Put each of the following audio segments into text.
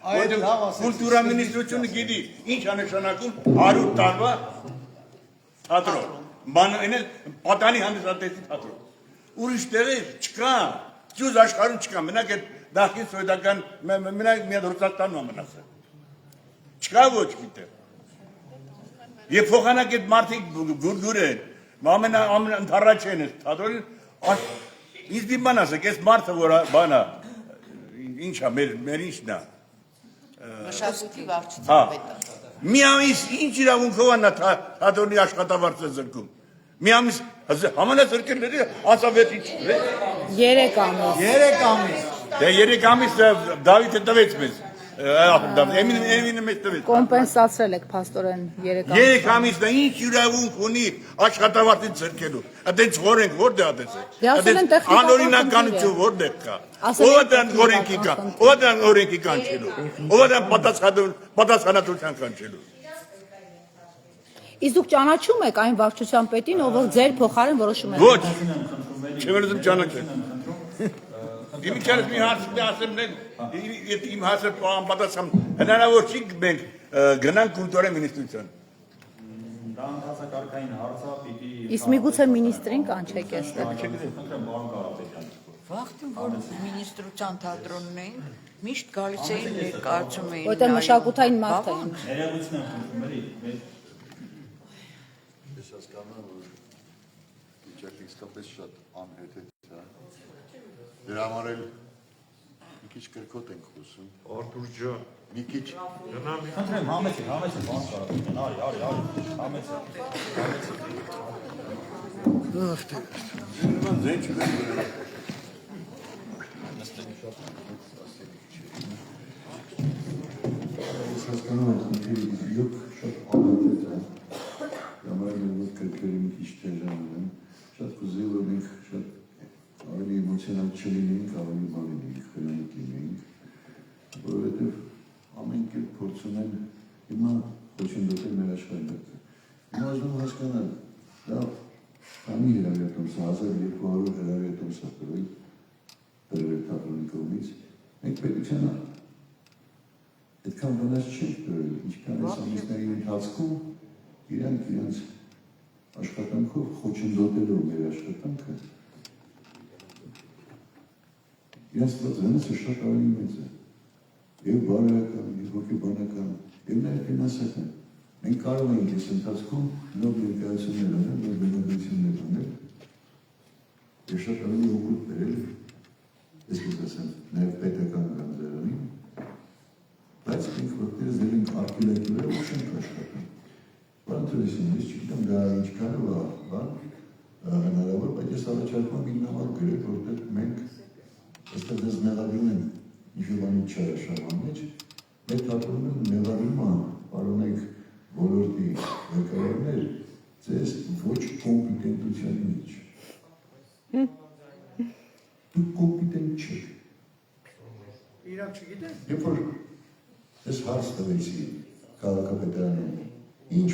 Կուլտուրա մինիստրությունը գիտի ինչ անշանակում 100 տարվա թատրոն, պատանի հանդիսատեսի թատրոն, ուրիշ տեղեր չկա, ճուզ աշխարհում չկա, մենակ այդ դահկին սովետական, մենակ միად Ռուսաստանում ամենասը, չկա ոչ գիտեր, և փոխանակ այդ մարդիկ գուրգուր են, ամենընդառաջ են ես թատրոնին, ինձ դիման ասեք, ես մարդը որ բանա, ինչա, մեր ինչն է, Մշակույթի վարչության պետը։ մի ամիս ինչ իրավունքով է նա թատրոնի աշխատավարձը զրկում։ Մի ամիս համանազրկելների ասավետի չէ։ 3 ամիս։ 3 ամիս։ Դե 3 ամիս Դավիթը տվեց մեզ։ Էմինը մեզ տվեց։ Կոմպենսացրել եք փաստորեն 3 ամիս։ 3 ամիս դա ինչ իրավունք ունի աշխատավարձից զրկելու։ Այդպես օրենք որտեղ է տեսեք։ Անօրինականություն որտեղ կա։ Ո՞վ է դրան օրենքի կան։ Ո՞վ է դրան օրենքի կանչելու։ Ո՞վ է դրան պատասխանատվության կանչելու։ Իսկ դուք ճանաչում եք այն վարչության պետին, ով ձեր փոխարեն որոշում է։ Ոչ։ Չեմ ուզում ճանաչել։ Իմիջիայլոց մի հարց ասեմ, իմ հարցը պատասխան հնարավոր չի մենք գնանք կուլտուրայի մինիստրության։ Դա ընթացակարգային հարց է, պիտի Իսկ միգուցե մինիստրին կանչեք այստեղ։ խնդրեմ պարոն Կարապետյան։ Վաղտին որ մինիստրության թատրոնն էին, միշտ գալիս էին ներկայացում էին։ Որտեղ մշակութային մարդ էին։ Ներողություն եմ խնդրում, էլի։ Ես հասկանում եմ, որ վիճակը իսկապես շատ անհեթեթ է։ Դրա համար էլ մի քիչ կրկոտ ենք խոսում։ Արթուր ջան, Մի քիչ Խնդրեմ, համեցեք, պարոն Կարապետյան, արի, համեցեք։ Ես հասկանում եմ, խնդիրը իրոք շատ անհեթեթ է։ Համար եմ որ կրկերը մի քիչ դժվար են։ Շատ կուզեի որ մենք շատ ավելի էմոցիոնալ չլինենք, ավելի բան լինենք, խելանիք լինենք, որովհետև ամեն կերպ փորձում են հիմա խոչընդոտել մեր աշխատանքը։ Հիմա ուզում հասկանալ, դա քանի հրավերտոմս 1200 հրավերտոմս է տրվել թատրոնի կողմից, մենք պետությանը այդքան վնաս չենք տրվել, ինչքան այս ամիսների ընթացքում իրենց աշխատանքով խոչընդոտելով մեր աշխատանքը, իրենց վնասը շատ ավելի մեծ է, և բարոյական, և հոգեբանական, և նաև ֆինանսական։ Մենք կարող ենք այս ընթացքում նոր ներկայացումներ անել, նոր բնագություններ անել, և շատ ավելի օգուտ բերել, այսպես ասեմ, նաև պետական գանձարանին, բայց մենք որտեղից դել ենք արգելակյուրը ու չենք աշխատում։ Պարոն Թովմասյան, ես չգիտեմ դա ինչքանով է հնարավոր, բայց ես առաջարկում եմ ինքնաբար գրել, որտեղ մենք այստեղ դες մեղադրում ենք ինչ-որ բանի չարաշահման մեջ, մեր թատրոնում մեղադրում է, պարոնեք ոլորտի ղեկավարներ, ձեզ ոչ կոմպիտենտության մեջ։ Դուք կոմպիտենտ չեք։ Իրանք չգիտեն։ Երբ որ ես հարց տվեցի քաղաքապետարանին, ինչ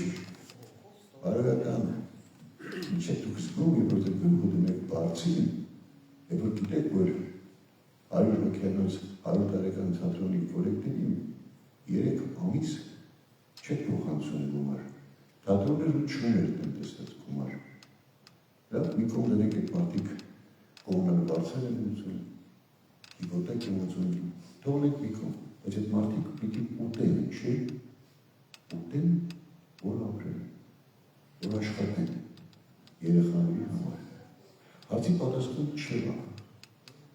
բարոյական, ինչ եք դուք զգում, երբ որ դուք գնում եք բարձին, երբ որ գիտեք, որ 100 հոգյանոց 100 տարեկան թատրոնի կոլեկտիվին 3 ամիս չեք փոխանցում գումար։ Թատրոնները չուներ տնտեսած գումար։ Դա մի կողմ դնենք այդ մարդիկ կողմները բարձր են ունեցել, հիպոթեք են ունեցել, թողնենք մի կողմ, բայց այդ մարդիկ պիտի ուտեն, չէ, ուտեն, որ ապրեն, որ աշխատեն երեխաների համար։ Հարցի պատասխան չեղա,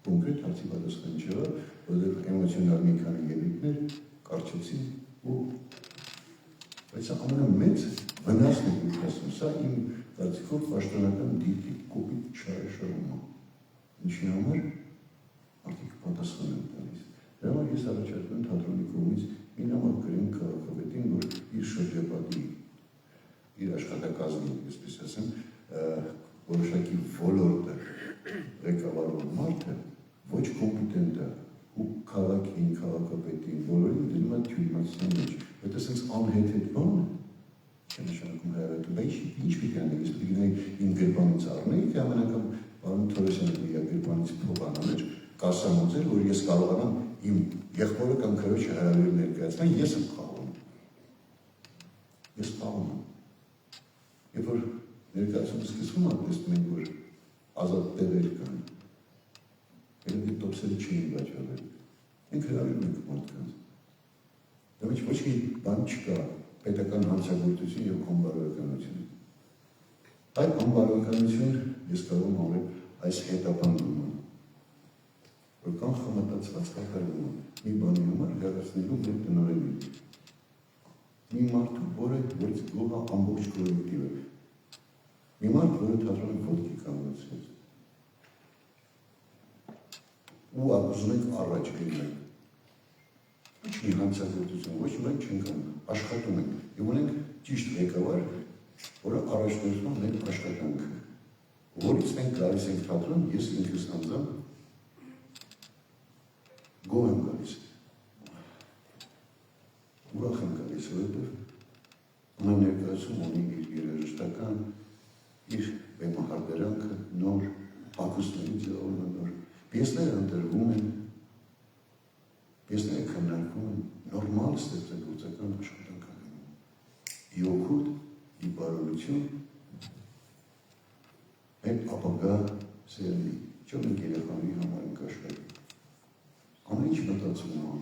կոնկրետ հարցի պատասխան չեղա, որտեղ էմոցիոնալ մի քանի ելույթներ կարճեցին ու բայց ամենամեծ վնասն է դուք ասում, սա իմ կարծիքով պաշտոնական դիրքի կոպիտ չարաշահումը, ինչի համար մարդիկ պատասխան են տալիս։ Դրա համար ես առաջարկում եմ թատրոնի կողմից մի նամակ գրենք քաղաքապետին, որ իր շրջապատի, իր աշխատակազմի, այսպես ասեմ, որոշակի ոլորտը ղեկավարող մարդը ոչ կոմպիտենտ է ու քաղաքին, քաղաքապետին, բոլորին դնում է թյուրիմացության մեջ, որտեղ սենց անհեթեթ բան չեմ նշանակում հրավերտում, բայց ինչ պիտի անենք, ես պիտի գնայի իմ գրպանից առնեի, թե ամեն անգամ պարոն Թովմասյանը իր գրպանից փող անալ, կասամոձել, որ ես կարողանամ իմ եղբորը կամ քրոջը հրավերել ներկայացնեն, ես եմ խաղում։ Ես խաղում եմ։ Երբ որ ներկայացումը սկսվում է, տեսնում ենք, որ ազատ տեղեր կան։ Երբ տոպսերը չէին վաճառել։ Մենք հրավիրում ենք մարդկանց։ Դա ոչ մի բան չկա պետական հանցագործություն եւ անբարոյականություն։ Այդ անբարոյականություն ես կարող եմ անել այս հետապնդումը, որ կան խմտացված կատարվում մի բանի համար հեռացնելու մեր տնօրենին։ Մի մարդու, որը գողա ամբողջ կոլեկտիվը։ Մի մարդ, որը թատրոնի ոտքի կանգնեցրեց։ Ու ուզում ենք առաջ գնալ։ Ոչ մի հանցագործություն, ոչ մենք չենք աշխատում ենք եւ ունենք ճիշտ ղեկավար, որը առաջնորդում է մեր աշխատանքը, որից մենք գալիս ենք թատրոն, ես ինքս անձամբ գոհ եմ գալիս, ուրախ եմ գալիս, որովհետեւ նա ներկայացում ունի իր երաժշտական, իր բեմահարդարանքը նոր, հագուստների ձևավորումը նոր, պիեսները ընտրվում են, պիեսները քննարկվում են, նորմալ ստեղծագործական աշխատանք անում, ի օգուտ, ի բարօրություն, մեր ապագա սերնդի, չէ՞ մենք երեխաների համար ենք աշխատում, ամեն ինչ մտածում է,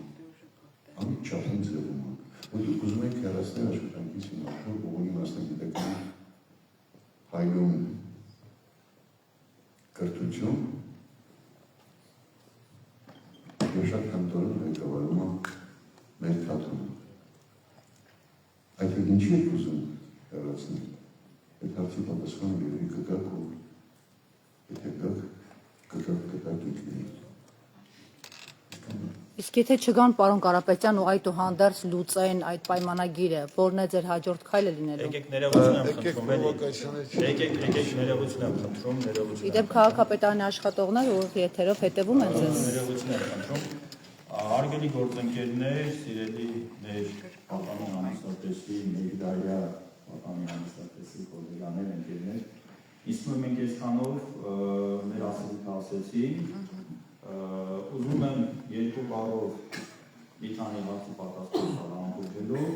ամեն ինչ չափին ձևում է, որ դուք ուզում եք հեռացնել աշխատանքից հիմնական ողորի մասնագիտական հայլում կրթություն, եւ շատ կանտորեն ղեկավարում է մեր թատրոնը։ Այդ ինչի եք ուզում հեռացնել։ Այդ հարցի պատասխանը երևի կգաք ու եթե կգաք ինքնին։ Իսկ եթե չգան պարոն Կարապետյան ու այդուհանդերձ լուծեն այդ պայմանագիրը, որն է ձեր հաջորդ քայլը լինելու։ Եկեք ներողություն եմ խնդրում, եկեք ներողություն եմ խնդրում, ներողություն։ Իդեպ քաղաքապետարանի աշխատողներ ու եթերով հետևում են ձեզ։ Ներողություն եմ խնդրում։ Հարգելի գործընկերներ, սիրելի մեր պատանոն անհատատեսի, Մեգդալիա պատանոն անհատատեսի գոլեգաներ, ընկերներ, իսկ մենք այսքանով մեր ասելիքը ասեցինք, ուզում եմ երկու բառով մի քանի հարցի պատասխան ամփոփելու,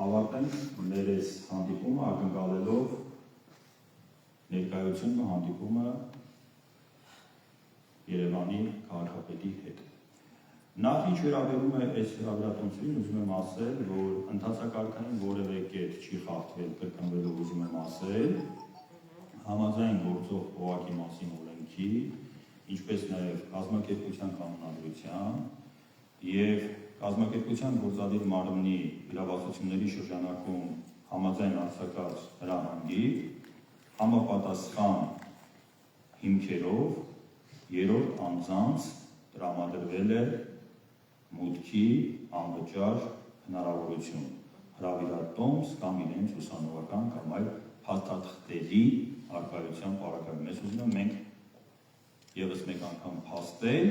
ավարտենք մեր այս հանդիպումը ակնկալելով ներկայությունը հանդիպումը Երևանի քաղաքապետի հետ։ Նախ ինչ վերաբերում է այս հրավիրատոմսին, ուզում եմ ասել, որ ընթացակարգային որևէ կետ չի խախտվել, կրկնվելով ուզում եմ ասել, համաձայն գործող օղակի մասին օրենքի, ինչպես նաև կազմակերպության կանոնադրության եւ կազմակերպության գործադիր մարմնի իրավասությունների շրջանակում համաձայն արձակած հրահանգի համապատասխան հիմքերով երրորդ անձանց տրամադրվել է մուտքի անվճար հնարավորություն հրավիրատոմս կամ իրենց ուսանողական կամ այլ փաստաթղթերի առկայության պարագայում։ Ես ուզում եմ մենք եւս մեկ անգամ փաստել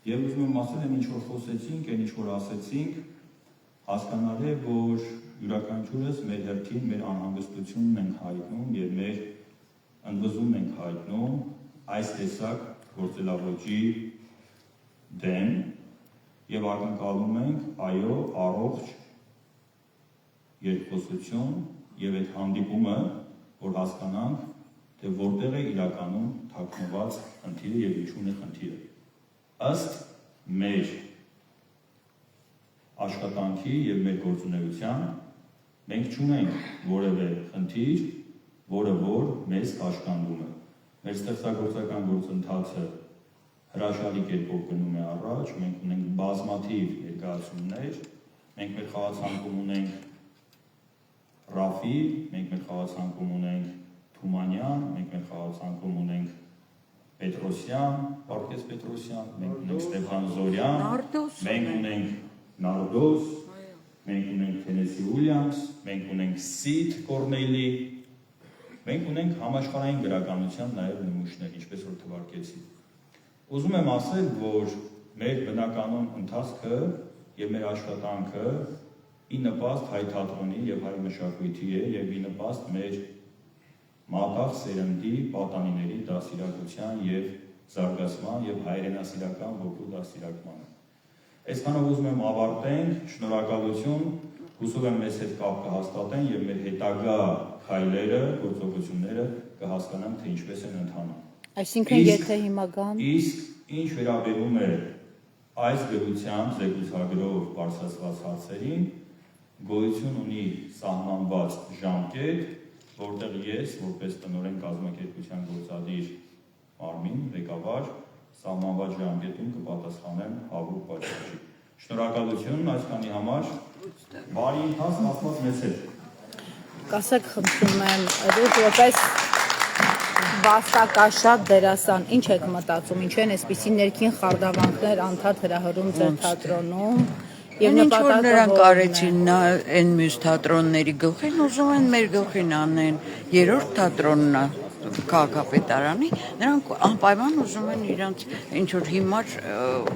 եւ ուզում եմ ասել այն ինչ որ խոսեցինք, այն ինչ որ ասեցինք, հասկանալ է, որ յուրաքանչյուրս մեր հերթին մեր անհանգստությունն ենք հայտնում եւ մեր ընդվզում ենք հայտնում այս տեսակ գործելավոճի դեմ եւ ակնկալում ենք այո առողջ երկխոսություն եւ այդ հանդիպումը, որ հասկանանք, թե որտեղ է իրականում թաքնված խնդիրը եւ ինչու՞ն է խնդիրը։ Ըստ մեր աշխատանքի եւ մեր գործունեության մենք չունենք որևէ խնդիր, որը որ մեզ կաշկանդում է։ Մեր ստեղծագործական գործընթացը հրաշալի կերպով գնում է առաջ, մենք ունենք բազմաթիվ ներկայացումներ, մենք մեր խաղացանկում ունենք Ռաֆի, մենք մեր խաղացանկում ունենք Թումանյան, մենք մեր խաղացանկում ունենք Պետրոսյան, Պարկես Պետրոսյան, մենք ունենք Ստեփան Զորյան, մենք ունենք Նարդոս, մենք ունենք Թենեսի Ուիլյամս, մենք ունենք Սիդ Կորնելի, մենք ունենք համաշխարհային գրականության նաև նմուշներ, ինչպես որ թվարկեցի։ Ուզում եմ ասել, որ մեր բնականon ընթացքը եւ մեր աշխատանքը ի նպաստ հայ թատրոնի եւ հայ մշակույթի է եւ ի նպաստ մեր մատաղ սերնդի պատանիների դաստիարակության եւ զարգացման եւ հայրենասիրական ոգու դաստիարակման։ Այսքանով ուզում եմ ավարտենք, շնորհակալություն, հուսով եմ մեզ հետ կապ կհաստատեն եւ մեր հետագա քայլերը, գործողությունները կհասկանան, թե ինչպես են ընթանում։ Այսինքն եթե հիմա գան Իսկ ինչ վերաբերում է այս գրությամբ զեկուցագրով բարձրացված հարցերին, գոյություն ունի սահմանված ժամկետ, որտեղ ես, որպես տնօրեն կազմակերպության գործադիր մարմին, ղեկավար, սահմանված ժամկետում կպատասխանեմ հավուր պատասխանի։ Շնորհակալություն այսքանի համար, բարի ընթացք Աստված մեզ հետ։ կասեք խնդրում եմ դուք որպես վաստակաշատ դերասան ինչ եք մտածում ինչ են այսպիսի ներքին խարդավանքներ անդադ հրահրում ձեր թատրոնում եւ Ինչ որ նպատակը նրանք որն է։ արեցին այն մյուս թատրոնների գլխին, ուզում են մեր գլխին անեն։ Երրորդ թատրոնն է քաղաքապետարանի, նրանք անպայման ուզում են իրանց ինչ որ հիմար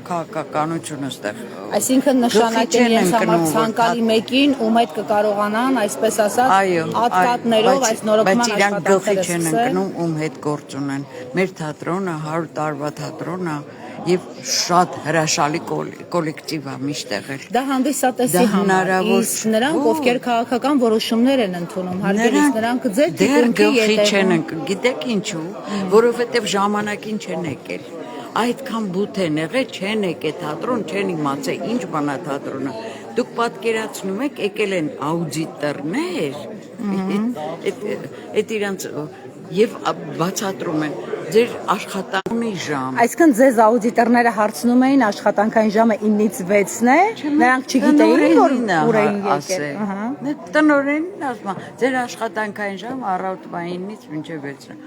քաղաքականություն ստեղ։ Այսինքն նշանակեն իրենց համար ցանկալի մեկին ում հետ կկարողանան այսպես ասած ատկատներով այս նորոգման աշխատանքները աշխատանքները չեն սկսել։ ընկնում ում հետ գործ ունեն։ Մեր թատրոնը 100 տարվա թատրոն է եւ շատ հրաշալի կոլեկտիվ է միշտ եղել։ Դա հանդիսատեսի համար, իսկ նրանք ովքեր քաղաքական որոշումներ են ընդունում, հարգելիս նրանք ձեր դեռ թիկունքի գլխի չեն ետևում։ ընկել, գիտեք ինչու, որովհետեւ ժամանակին չեն եկել։ Այդքան բութ են եղել, չեն եկել թատրոն, չեն իմացել ինչ բան է թատրոնը։ Դուք պատկերացնում եք, եկել են աուդիտորներ, այդ իրանց եւ բացատրում են ձեր աշխատանքի ժամ։ Այսինքն ձեզ աուդիտորները հարցնում էին աշխատանքային ժամը 9-ից 6-ն է, նրանք չգիտեին որ ուր էին եկել։ Տնօրենն ասում է, ձեր աշխատանքային ժամը առավոտվա 9-ից մինչև 6-ը։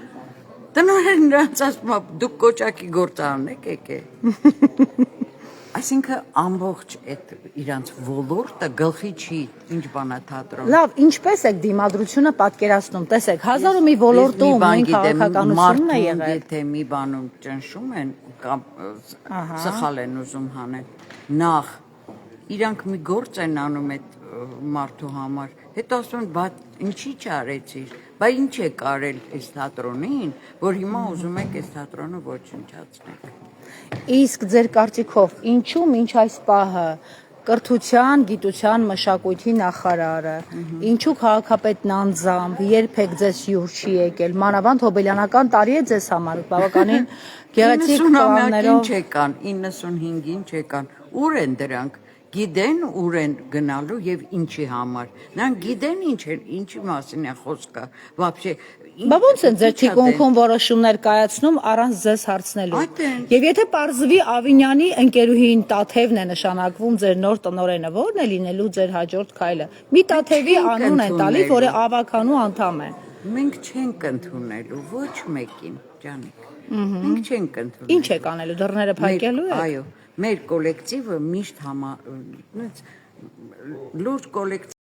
Տնօրենն նրանց ասում է, դուք կոճակի գործ անեք եկեք։ Այսինքն ամբողջ այդ իրանց ոլորտը գլխի չի ինչ բան է թատրոն։ Լավ, ինչպես եք դիմադրությունը պատկերացնում։ Տեսեք, հազար ու մի ոլորտում նույն քաղաքականությունն է եղել։ Եթե մի բանում ճնշում են կամ սխալ են ուզում հանել, նախ իրանք մի գործ են անում այդ մարդու համար, հետո ասում են, բա ինչի չարեցիր, բա ինչ եք արել այս թատրոնին, որ հիմա ուզում եք այս թատրոնը ոչնչացնել։ Իսկ ձեր կարծիքով ինչու մինչ այս պահը կրթության, գիտության, մշակույթի նախարարը, ինչու քաղաքապետն անձամբ երբեք ձեզ հյուր չի եկել, մանավանդ հոբելյանական տարի է ձեզ համար, բավականին գեղեցիկ պլաններով։ 90-ին չեկան, 95-ին չեկան, ուր են դրանք, գիտեն ուր են գնալու եւ ինչի համար, նրանք գիտեն ինչի մասին է խոսքը, вообще Բա ոնց են ձեր թիկունքում որոշումներ կայացնում առանց ձեզ հարցնելու։ Եվ եթե պարզվի Ավինյանի ընկերուհին Տաթևն է նշանակվում ձեր նոր տնօրենը, ո՞րն է լինելու ձեր հաջորդ քայլը։ Մի Տաթևի անուն են տալի, որը ավականու անդամ է։ Մենք չենք ընդունելու ոչ մեկին, ջանիկ։ Մենք չենք ընդունելու։ Ինչ եք անելու, դռները փակելու եք։ Այո, մեր կոլեկտիվը միշտ լուրջ կոլեկտիվ